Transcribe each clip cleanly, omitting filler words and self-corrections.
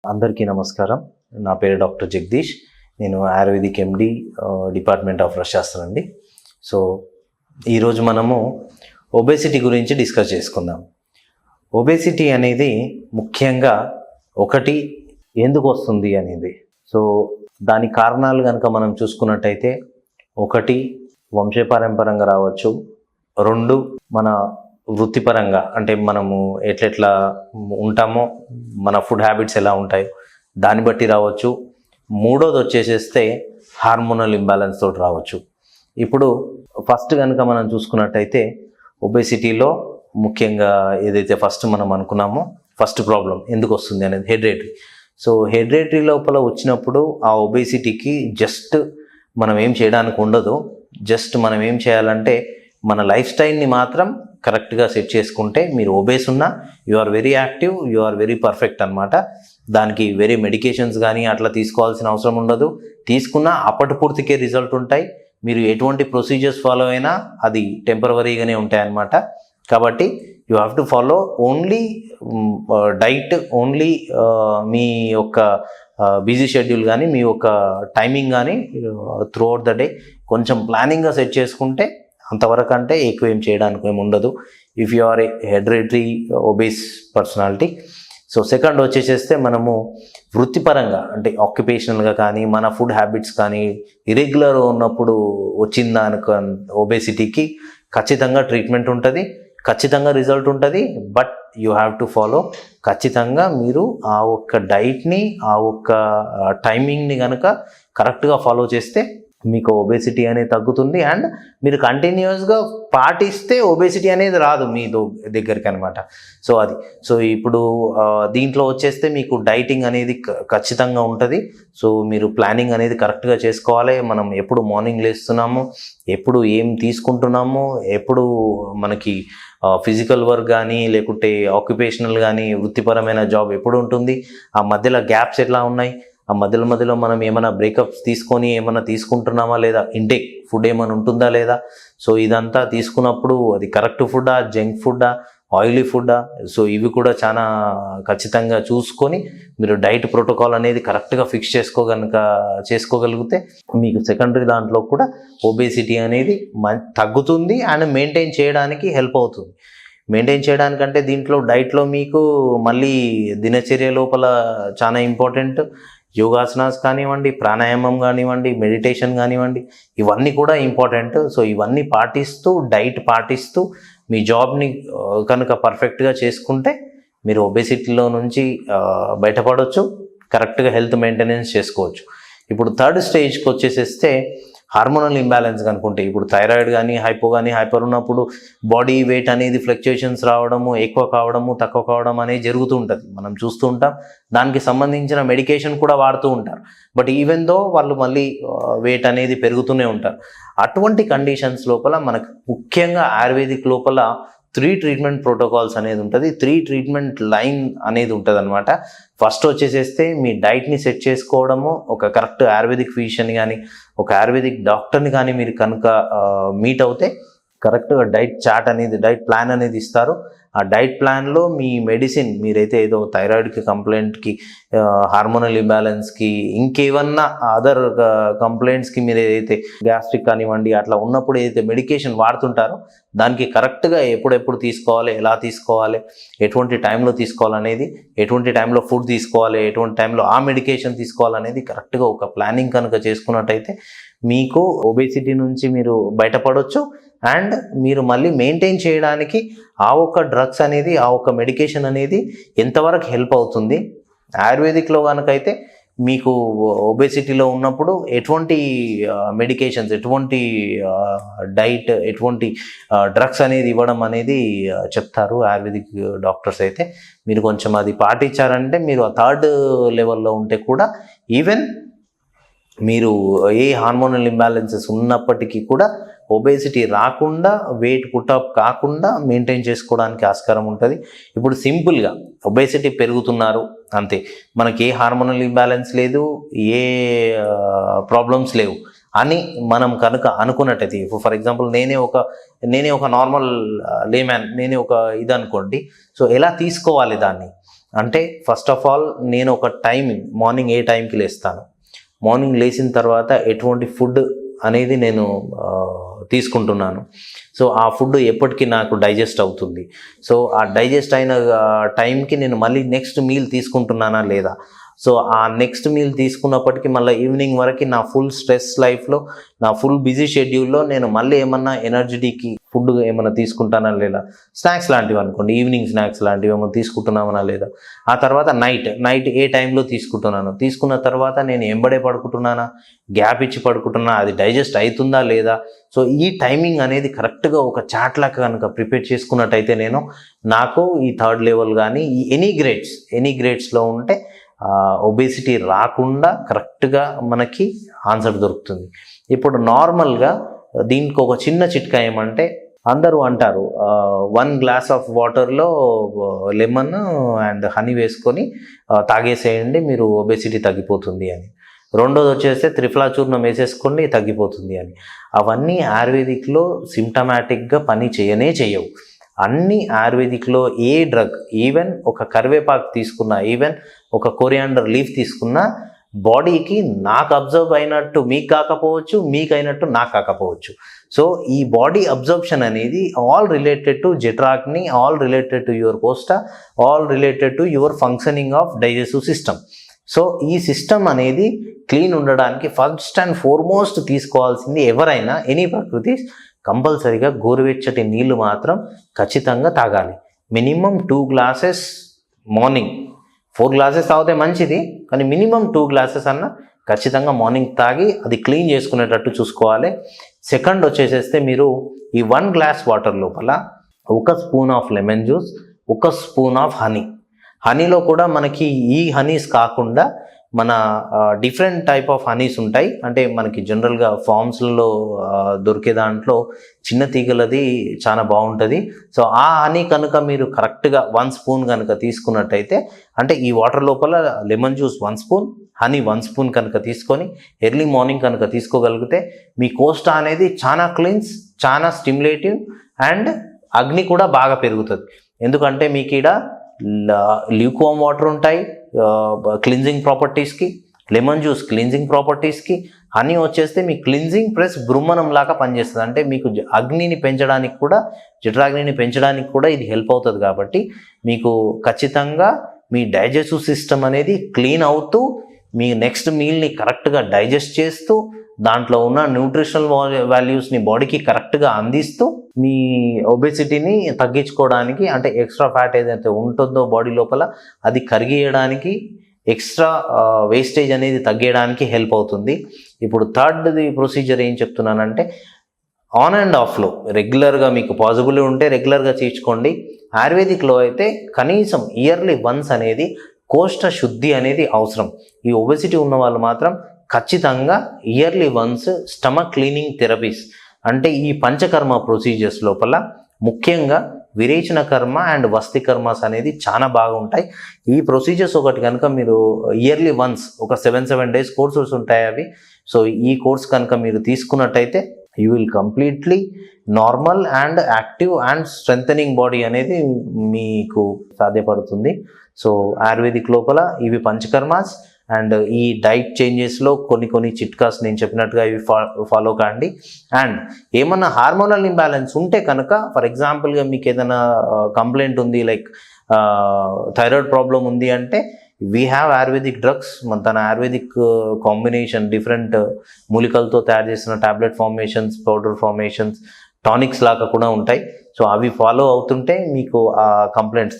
అందరికీ నమస్కారం. నా పేరు డాక్టర్ జగదీష్. నేను ఆయుర్వేదిక్ ఎండి, డిపార్ట్మెంట్ ఆఫ్ రసశాస్త్రం అండి. సో ఈరోజు మనము ఒబేసిటీ గురించి డిస్కస్ చేసుకుందాం. ఒబేసిటీ అనేది ముఖ్యంగా ఒకటి ఎందుకు వస్తుంది అనేది. సో దాని కారణాలు కనుక మనం చూసుకున్నట్టయితే, ఒకటి వంశపారంపరంగా రావచ్చు, రెండు మన వృత్తిపరంగా అంటే మనము ఎట్లెట్లా ఉంటామో, మన ఫుడ్ హ్యాబిట్స్ ఎలా ఉంటాయో దాన్ని బట్టి రావచ్చు, మూడోది వచ్చేసేస్తే హార్మోనల్ ఇంబ్యాలెన్స్ తోటి రావచ్చు. ఇప్పుడు ఫస్ట్ కనుక మనం చూసుకున్నట్టయితే ఒబేసిటీలో ముఖ్యంగా ఏదైతే ఫస్ట్ మనం అనుకున్నామో, ఫస్ట్ ప్రాబ్లం ఎందుకు వస్తుంది అనేది హెరిడిటరీ. సో హెరిడిటరీ లోపల వచ్చినప్పుడు ఆ ఒబేసిటీకి జస్ట్ మనం ఏం చేయడానికి ఉండదు. జస్ట్ మనం ఏం చేయాలంటే మన లైఫ్ స్టైల్ని మాత్రం కరెక్ట్గా సెట్ చేసుకుంటే, మీరు ఒబేస్ ఉన్నా you are very active, you are very perfect అనమాట. దానికి వెరీ మెడికేషన్స్ కానీ అట్లా తీసుకోవాల్సిన అవసరం ఉండదు. తీసుకున్నా అప్పటి పూర్తికే రిజల్ట్ ఉంటాయి. మీరు ఎటువంటి ప్రొసీజర్స్ ఫాలో అయినా అది టెంపరవరీగానే ఉంటాయి అన్నమాట. కాబట్టి you have to follow only diet, only మీ యొక్క బిజీ షెడ్యూల్ కానీ మీ యొక్క టైమింగ్ కానీ త్రూ అవుట్ ద డే కొంచెం ప్లానింగ్గా సెట్ చేసుకుంటే అంతవరకు అంటే ఎక్కువ ఏం చేయడానికి ఏమి ఉండదు if you are a hereditary obese personality. So second వచ్చేసేస్తే మనము వృత్తిపరంగా అంటే ఆక్యుపేషనల్గా కానీ మన ఫుడ్ హ్యాబిట్స్ కానీ ఇరెగ్యులర్ ఉన్నప్పుడు వచ్చిన దానికి ఒబేసిటీకి ఖచ్చితంగా ట్రీట్మెంట్ ఉంటుంది, ఖచ్చితంగా రిజల్ట్ ఉంటుంది. But you have to follow. ఖచ్చితంగా మీరు ఆ ఒక్క డైట్ని, ఆ ఒక్క టైమింగ్ని కనుక కరెక్ట్గా ఫాలో చేస్తే మీకు ఒబేసిటీ అనేది తగ్గుతుంది. అండ్ మీరు కంటిన్యూస్గా పాటిస్తే ఒబేసిటీ అనేది రాదు మీ దగ్గరికి అనమాట. సో అది. సో ఇప్పుడు దీంట్లో వచ్చేస్తే మీకు డైటింగ్ అనేది ఖచ్చితంగా ఉంటుంది. సో మీరు ప్లానింగ్ అనేది కరెక్ట్గా చేసుకోవాలి. మనం ఎప్పుడు మార్నింగ్ లేస్తున్నాము, ఎప్పుడు ఏం తీసుకుంటున్నాము, ఎప్పుడు మనకి ఫిజికల్ వర్క్ కానీ లేకుంటే ఆక్యుపేషనల్ కానీ వృత్తిపరమైన జాబ్ ఎప్పుడు ఉంటుంది, ఆ మధ్యలో గ్యాప్స్ ఎట్లా ఉన్నాయి, ఆ మధ్యలో మనం ఏమైనా బ్రేకప్స్ తీసుకొని ఏమైనా తీసుకుంటున్నామా లేదా, ఇంటేక్ ఫుడ్ ఏమైనా ఉంటుందా లేదా. సో ఇదంతా తీసుకున్నప్పుడు అది కరెక్ట్ ఫుడ్డా, జంక్ ఫుడ్డా, ఆయిలీ ఫుడ్డా, సో ఇవి కూడా చాలా ఖచ్చితంగా చూసుకొని మీరు డైట్ ప్రోటోకాల్ అనేది కరెక్ట్గా ఫిక్స్ చేసుకోగలిగితే మీకు సెకండరీ దాంట్లో కూడా ఒబేసిటీ అనేది తగ్గుతుంది అండ్ మెయింటైన్ చేయడానికి హెల్ప్ అవుతుంది. మెయింటైన్ చేయడానికంటే దీంట్లో డైట్లో మీకు మళ్ళీ దినచర్య లోపల చాలా ఇంపార్టెంట్. యోగాసనాస్ కానివ్వండి, ప్రాణాయామం కానివ్వండి, మెడిటేషన్ కానివ్వండి, ఇవన్నీ కూడా ఇంపార్టెంట్. సో ఇవన్నీ పాటిస్తూ డైట్ పాటిస్తూ మీ జాబ్ని కనుక పర్ఫెక్ట్గా చేసుకుంటే మీరు ఒబేసిటీలో నుంచి బయటపడవచ్చు, కరెక్ట్గా హెల్త్ మెయింటెనెన్స్ చేసుకోవచ్చు. ఇప్పుడు థర్డ్ స్టేజ్కి వచ్చేసేస్తే హార్మోనల్ ఇంబ్యాలెన్స్ కనుకుంటే, ఇప్పుడు థైరాయిడ్ కానీ హైపర్ ఉన్నప్పుడు బాడీ వెయిట్ అనేది ఫ్లక్చుయేషన్స్ రావడము, ఎక్కువ కావడము, తక్కువ కావడం అనేది జరుగుతూ ఉంటుంది, మనం చూస్తూ ఉంటాం. దానికి సంబంధించిన మెడికేషన్ కూడా వాడుతూ ఉంటారు. బట్ ఈవెన్ దో వాళ్ళు మళ్ళీ వెయిట్ అనేది పెరుగుతూనే ఉంటారు. అటువంటి కండిషన్స్ లోపల మనకు ముఖ్యంగా ఆయుర్వేదిక్ లోపల 3 ట్రీట్మెంట్ ప్రోటోకాల్స్ అనేది ఉంటుంది, 3 ట్రీట్మెంట్ లైన్ అనేది ఉంటుంది అనమాట. ఫస్ట్ వచ్చేసేస్తే మీ డైట్ని సెట్ చేసుకోవడము, ఒక కరెక్ట్ ఆయుర్వేదిక్ ఫిజిషియన్ కానీ ఒక ఆయుర్వేదిక్ డాక్టర్ని కానీ మీరు కనుక మీట్ అవుతే కరెక్ట్గా డైట్ చార్ట్ అనేది, డైట్ ప్లాన్ అనేది ఇస్తారు. ఆ డైట్ ప్లాన్లో మీ మెడిసిన్, మీరైతే ఏదో థైరాయిడ్కి కంప్లైంట్కి, హార్మోనల్ ఇంబ్యాలెన్స్కి, ఇంకేమన్నా అదర్ కంప్లైంట్స్కి మీరు ఏదైతే గ్యాస్ట్రిక్ కానివ్వండి అట్లా ఉన్నప్పుడు ఏదైతే మెడికేషన్ వాడుతుంటారో దానికి కరెక్ట్గా ఎప్పుడెప్పుడు తీసుకోవాలి, ఎలా తీసుకోవాలి, ఎటువంటి టైంలో తీసుకోవాలనేది, ఎటువంటి టైంలో ఫుడ్ తీసుకోవాలి, ఎటువంటి టైంలో ఆ మెడికేషన్ తీసుకోవాలనేది కరెక్ట్గా ఒక ప్లానింగ్ కనుక చేసుకున్నట్టయితే మీకు ఒబేసిటీ నుంచి మీరు బయటపడవచ్చు. అండ్ మీరు మళ్ళీ మెయింటైన్ చేయడానికి ఆ ఒక్క డ్రగ్స్ అనేది, ఆ ఒక్క మెడికేషన్ అనేది ఎంతవరకు హెల్ప్ అవుతుంది. ఆయుర్వేదిక్లో కనుకైతే మీకు ఒబేసిటీలో ఉన్నప్పుడు ఎటువంటి మెడికేషన్స్, ఎటువంటి డైట్, ఎటువంటి డ్రగ్స్ అనేది ఇవ్వడం అనేది చెప్తారు ఆయుర్వేదిక్ డాక్టర్స్. అయితే మీరు కొంచెం అది పాటించారంటే మీరు ఆ థర్డ్ లెవెల్లో ఉంటే కూడా ఈవెన్ మీరు ఏ హార్మోనల్ ఇంబ్యాలెన్సెస్ ఉన్నప్పటికీ కూడా ఒబేసిటీ రాకుండా, వెయిట్ పుటప్ కాకుండా మెయింటైన్ చేసుకోవడానికి ఆస్కారం ఉంటుంది. ఇప్పుడు సింపుల్గా ఒబేసిటీ పెరుగుతున్నారు అంతే, మనకి ఏ హార్మోనల్ ఇంబ్యాలెన్స్ లేదు, ఏ ప్రాబ్లమ్స్ లేవు అని మనం కనుక అనుకున్నట్టయితే, ఫర్ ఎగ్జాంపుల్ నేనే ఒక నార్మల్ లేమ్యాన్, నేనే ఒక ఇది అనుకోండి. సో ఎలా తీసుకోవాలి దాన్ని, అంటే ఫస్ట్ ఆఫ్ ఆల్ నేను ఒక మార్నింగ్ ఏ టైంకి లేస్తాను, మార్నింగ్ లేచిన తర్వాత ఎటువంటి ఫుడ్ అనేది నేను తీసుకుంటున్నాను, సో ఆ ఫుడ్ ఎప్పటికీ నాకు డైజెస్ట్ అవుతుంది, సో ఆ డైజెస్ట్ అయిన టైంకి నేను మళ్ళీ నెక్స్ట్ మీల్ తీసుకుంటున్నానా లేదా, సో ఆ నెక్స్ట్ మీల్ తీసుకున్నప్పటికీ మళ్ళీ ఈవినింగ్ వరకు నా ఫుల్ స్ట్రెస్ లైఫ్లో, నా ఫుల్ బిజీ షెడ్యూల్లో నేను మళ్ళీ ఏమన్నా ఎనర్జెటిక్ ఫుడ్ ఏమైనా తీసుకుంటానా లేదా, స్నాక్స్ లాంటివి అనుకోండి, ఈవినింగ్ స్నాక్స్ లాంటివి ఏమైనా తీసుకుంటున్నామనా లేదా, ఆ తర్వాత నైట్ ఏ టైంలో తీసుకున్న తర్వాత నేను ఎంబడే పడుకుంటున్నానా, గ్యాప్ ఇచ్చి పడుకుంటున్నా, అది డైజెస్ట్ అవుతుందా లేదా, సో ఈ టైమింగ్ అనేది కరెక్ట్గా ఒక చాట్ లాగా కనుక ప్రిపేర్ చేసుకున్నట్టయితే నాకు ఈ థర్డ్ లెవెల్ కానీ ఈ ఎనీ గ్రేడ్స్లో ఉంటే ఒబేసిటీ రాకుండా కరెక్ట్గా మనకి ఆన్సర్ దొరుకుతుంది. ఇప్పుడు నార్మల్గా దీనికి ఒక చిన్న చిట్కా ఏమంటే, అందరూ అంటారు 1 గ్లాస్ ఆఫ్ వాటర్లో లెమన్ అండ్ హనీ వేసుకొని తాగేసేయండి, మీరు ఒబేసిటీ తగ్గిపోతుంది అని. రెండోది వచ్చేస్తే త్రిఫలా చూర్ణం వేసేసుకోండి తగ్గిపోతుంది అని. అవన్నీ ఆయుర్వేదిక్లో సిమ్టమాటిక్గా పని చేయవు. అన్ని ఆయుర్వేదిక్లో ఏ డ్రగ్, ఈవెన్ ఒక కరివేపాకు తీసుకున్నా, ఈవెన్ ఒక కొరియాండర్ లీఫ్ తీసుకున్నా, బాడీకి నాకు అబ్జర్వ్ అయినట్టు మీకు కాకపోవచ్చు, మీకు అయినట్టు నాకు కాకపోవచ్చు. సో ఈ బాడీ అబ్జర్ప్షన్ అనేది ఆల్ రిలేటెడ్ టు జఠరాగ్ని, ఆల్ రిలేటెడ్ టు యువర్ కోస్టా, all related to your functioning of digestive system. So ఈ సిస్టమ్ అనేది క్లీన్ ఉండడానికి ఫస్ట్ అండ్ ఫార్మోస్ట్ తీసుకోవాల్సింది ఎవరైనా ఎనీ ప్రకృతి కంపల్సరీగా గోరువెచ్చటి నీళ్లు మాత్రం ఖచ్చితంగా తాగాలి. మినిమం 2 గ్లాసెస్ మార్నింగ్, 4 గ్లాసెస్ తాగితే మంచిది, కానీ మినిమం 2 గ్లాసెస్ అన్న ఖచ్చితంగా మార్నింగ్ తాగి అది క్లీన్ చేసుకునేటట్టు చూసుకోవాలి. సెకండ్ వచ్చేసేస్తే మీరు ఈ 1 గ్లాస్ వాటర్ లోపల 1 spoon of lemon juice, 1 spoon of హనీలో కూడా మనకి ఈ హనీస్ కాకుండా మన డిఫరెంట్ టైప్ ఆఫ్ హనీస్ ఉంటాయి. అంటే మనకి జనరల్గా ఫార్మ్స్లలో దొరికే దాంట్లో చిన్న తీగలది చాలా బాగుంటుంది. సో ఆ హనీ కనుక మీరు కరెక్ట్గా 1 స్పూన్ కనుక తీసుకున్నట్టయితే, అంటే ఈ వాటర్ లోపల lemon juice 1 spoon, honey 1 spoon కనుక తీసుకొని ఎర్లీ మార్నింగ్ కనుక తీసుకోగలిగితే మీ కోస్టా అనేది చాలా క్లీన్స్, చాలా స్టిమ్యులేటివ్ అండ్ అగ్ని కూడా బాగా పెరుగుతుంది. ఎందుకంటే మీకు ఇక్కడ ల్యూకోమ్ వాటర్ ఉంటాయి క్లిన్జింగ్ ప్రాపర్టీస్కి, లెమన్ జ్యూస్ క్లిన్జింగ్ ప్రాపర్టీస్కి, హనీ వచ్చేస్తే మీ క్లిన్జింగ్ ప్లస్ బృమ్మనం లాగా పనిచేస్తుంది. అంటే మీకు అగ్నిని పెంచడానికి కూడా, జఠరాగ్నిని పెంచడానికి కూడా ఇది హెల్ప్ అవుతుంది. కాబట్టి మీకు ఖచ్చితంగా మీ డైజెస్టివ్ సిస్టమ్ అనేది క్లీన్ అవుతూ, మీ నెక్స్ట్ మీల్ని కరెక్ట్గా డైజెస్ట్ చేస్తూ, దాంట్లో ఉన్న న్యూట్రిషనల్ వాల్యూస్ని బాడీకి కరెక్ట్గా అందిస్తూ మీ ఒబేసిటీని తగ్గించుకోవడానికి, అంటే ఎక్స్ట్రా ఫ్యాట్ ఏదైతే ఉంటుందో బాడీ లోపల అది కరిగియడానికి, ఎక్స్ట్రా వేస్టేజ్ అనేది తగ్గేయడానికి హెల్ప్ అవుతుంది. ఇప్పుడు థర్డ్ది ప్రొసీజర్ ఏం చెప్తున్నానంటే, ఆన్ అండ్ ఆఫ్లో రెగ్యులర్గా మీకు పాసిబుల్ ఉంటే రెగ్యులర్గా తీర్చుకోండి. ఆయుర్వేదిక్లో అయితే కనీసం ఇయర్లీ వన్స్ అనేది కోష్ట శుద్ధి అనేది అవసరం. ఈ ఒబేసిటీ ఉన్న వాళ్ళు మాత్రం ఖచ్చితంగా yearly once stomach cleaning therapies, అంటే ఈ పంచకర్మ ప్రొసీజర్స్ లోపల ముఖ్యంగా విరేచన కర్మ అండ్ వస్తి కర్మస్ అనేది చాలా బాగుంటాయి. ఈ ప్రొసీజర్స్ ఒకటి కనుక మీరు ఇయర్లీ వన్స్ ఒక 7 days కోర్సెస్ ఉంటాయి అవి. సో ఈ కోర్స్ కనుక మీరు తీసుకున్నట్టయితే you will completely normal and active and strengthening body అనేది మీకు సాధ్యపడుతుంది. సో ఆయుర్వేదిక్ లోపల ఇవి పంచకర్మాస్ అండ్ ఈ డైట్ చేంజెస్లో కొన్ని చిట్కాస్ నేను చెప్పినట్టుగా ఇవి ఫాలో కాండి. అండ్ ఏమన్నా హార్మోనల్ ఇంబ్యాలెన్స్ ఉంటే కనుక, ఫర్ ఎగ్జాంపుల్గా మీకు ఏదైనా కంప్లైంట్ ఉంది, లైక్ థైరాయిడ్ ప్రాబ్లం ఉంది అంటే, వీ హ్యావ్ ఆయుర్వేదిక్ డ్రగ్స్. తన ఆయుర్వేదిక్ కాంబినేషన్ డిఫరెంట్ మూలికలతో తయారు చేసిన tablet formations, powder formations, tonics లాగా కూడా ఉంటాయి. సో అవి ఫాలో అవుతుంటే మీకు ఆ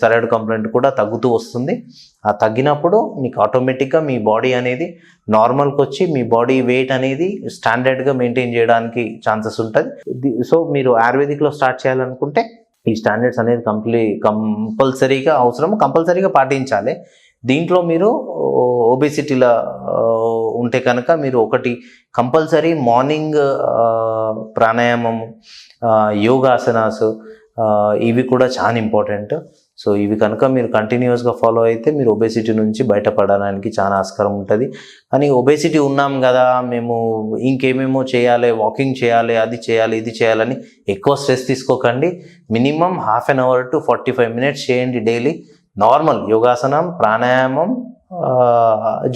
థైరాయిడ్ కంప్లైంట్ కూడా తగ్గుతూ వస్తుంది. ఆ తగ్గినప్పుడు మీకు ఆటోమేటిక్గా మీ బాడీ అనేది నార్మల్కి వచ్చి మీ బాడీ వెయిట్ అనేది స్టాండర్డ్గా మెయింటైన్ చేయడానికి ఛాన్సెస్ ఉంటుంది. సో మీరు ఆయుర్వేదిక్లో స్టార్ట్ చేయాలనుకుంటే ఈ స్టాండర్డ్స్ అనేది కంపల్సరీగా పాటించాలి. దీంట్లో మీరు ఒబేసిటీలో ఉంటే కనుక మీరు ఒకటి కంపల్సరీ మార్నింగ్ ప్రాణాయామం, యోగాసనాస్, ఇవి కూడా చాలా ఇంపార్టెంట్. సో ఇవి కనుక మీరు కంటిన్యూస్గా ఫాలో అయితే మీరు ఒబేసిటీ నుంచి బయటపడడానికి చాలా ఆస్కారం ఉంటుంది. కానీ ఒబేసిటీ ఉన్నాం కదా, మేము ఇంకేమేమో చేయాలి, వాకింగ్ చేయాలి, అది చేయాలి, ఇది చేయాలని ఎక్కువ స్ట్రెస్ తీసుకోకండి. మినిమం 30 to 45 minutes చేయండి డైలీ. నార్మల్ యోగాసనం, ప్రాణాయామం,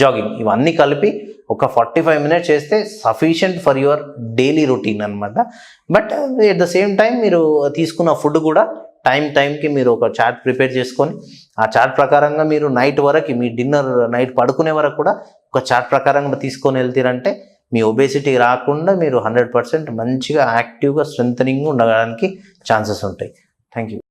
జాగింగ్ ఇవన్నీ కలిపి ఒక 45 మినిట్స్ చేస్తే sufficient for your daily routine అనమాట. But at the same time మీరు తీసుకున్న ఫుడ్ కూడా టైంకి మీరు ఒక చార్ట్ ప్రిపేర్ చేసుకొని ఆ చార్ట్ ప్రకారంగా మీరు నైట్ వరకు మీ డిన్నర్ నైట్ పడుకునే వరకు కూడా ఒక చార్ట్ ప్రకారంగా తీసుకొని వెళ్తారంటే మీ ఒబేసిటీ రాకుండా మీరు 100% మంచిగా యాక్టివ్గా స్ట్రెంథనింగ్ ఉండడానికి ఛాన్సెస్ ఉంటాయి. Thank you.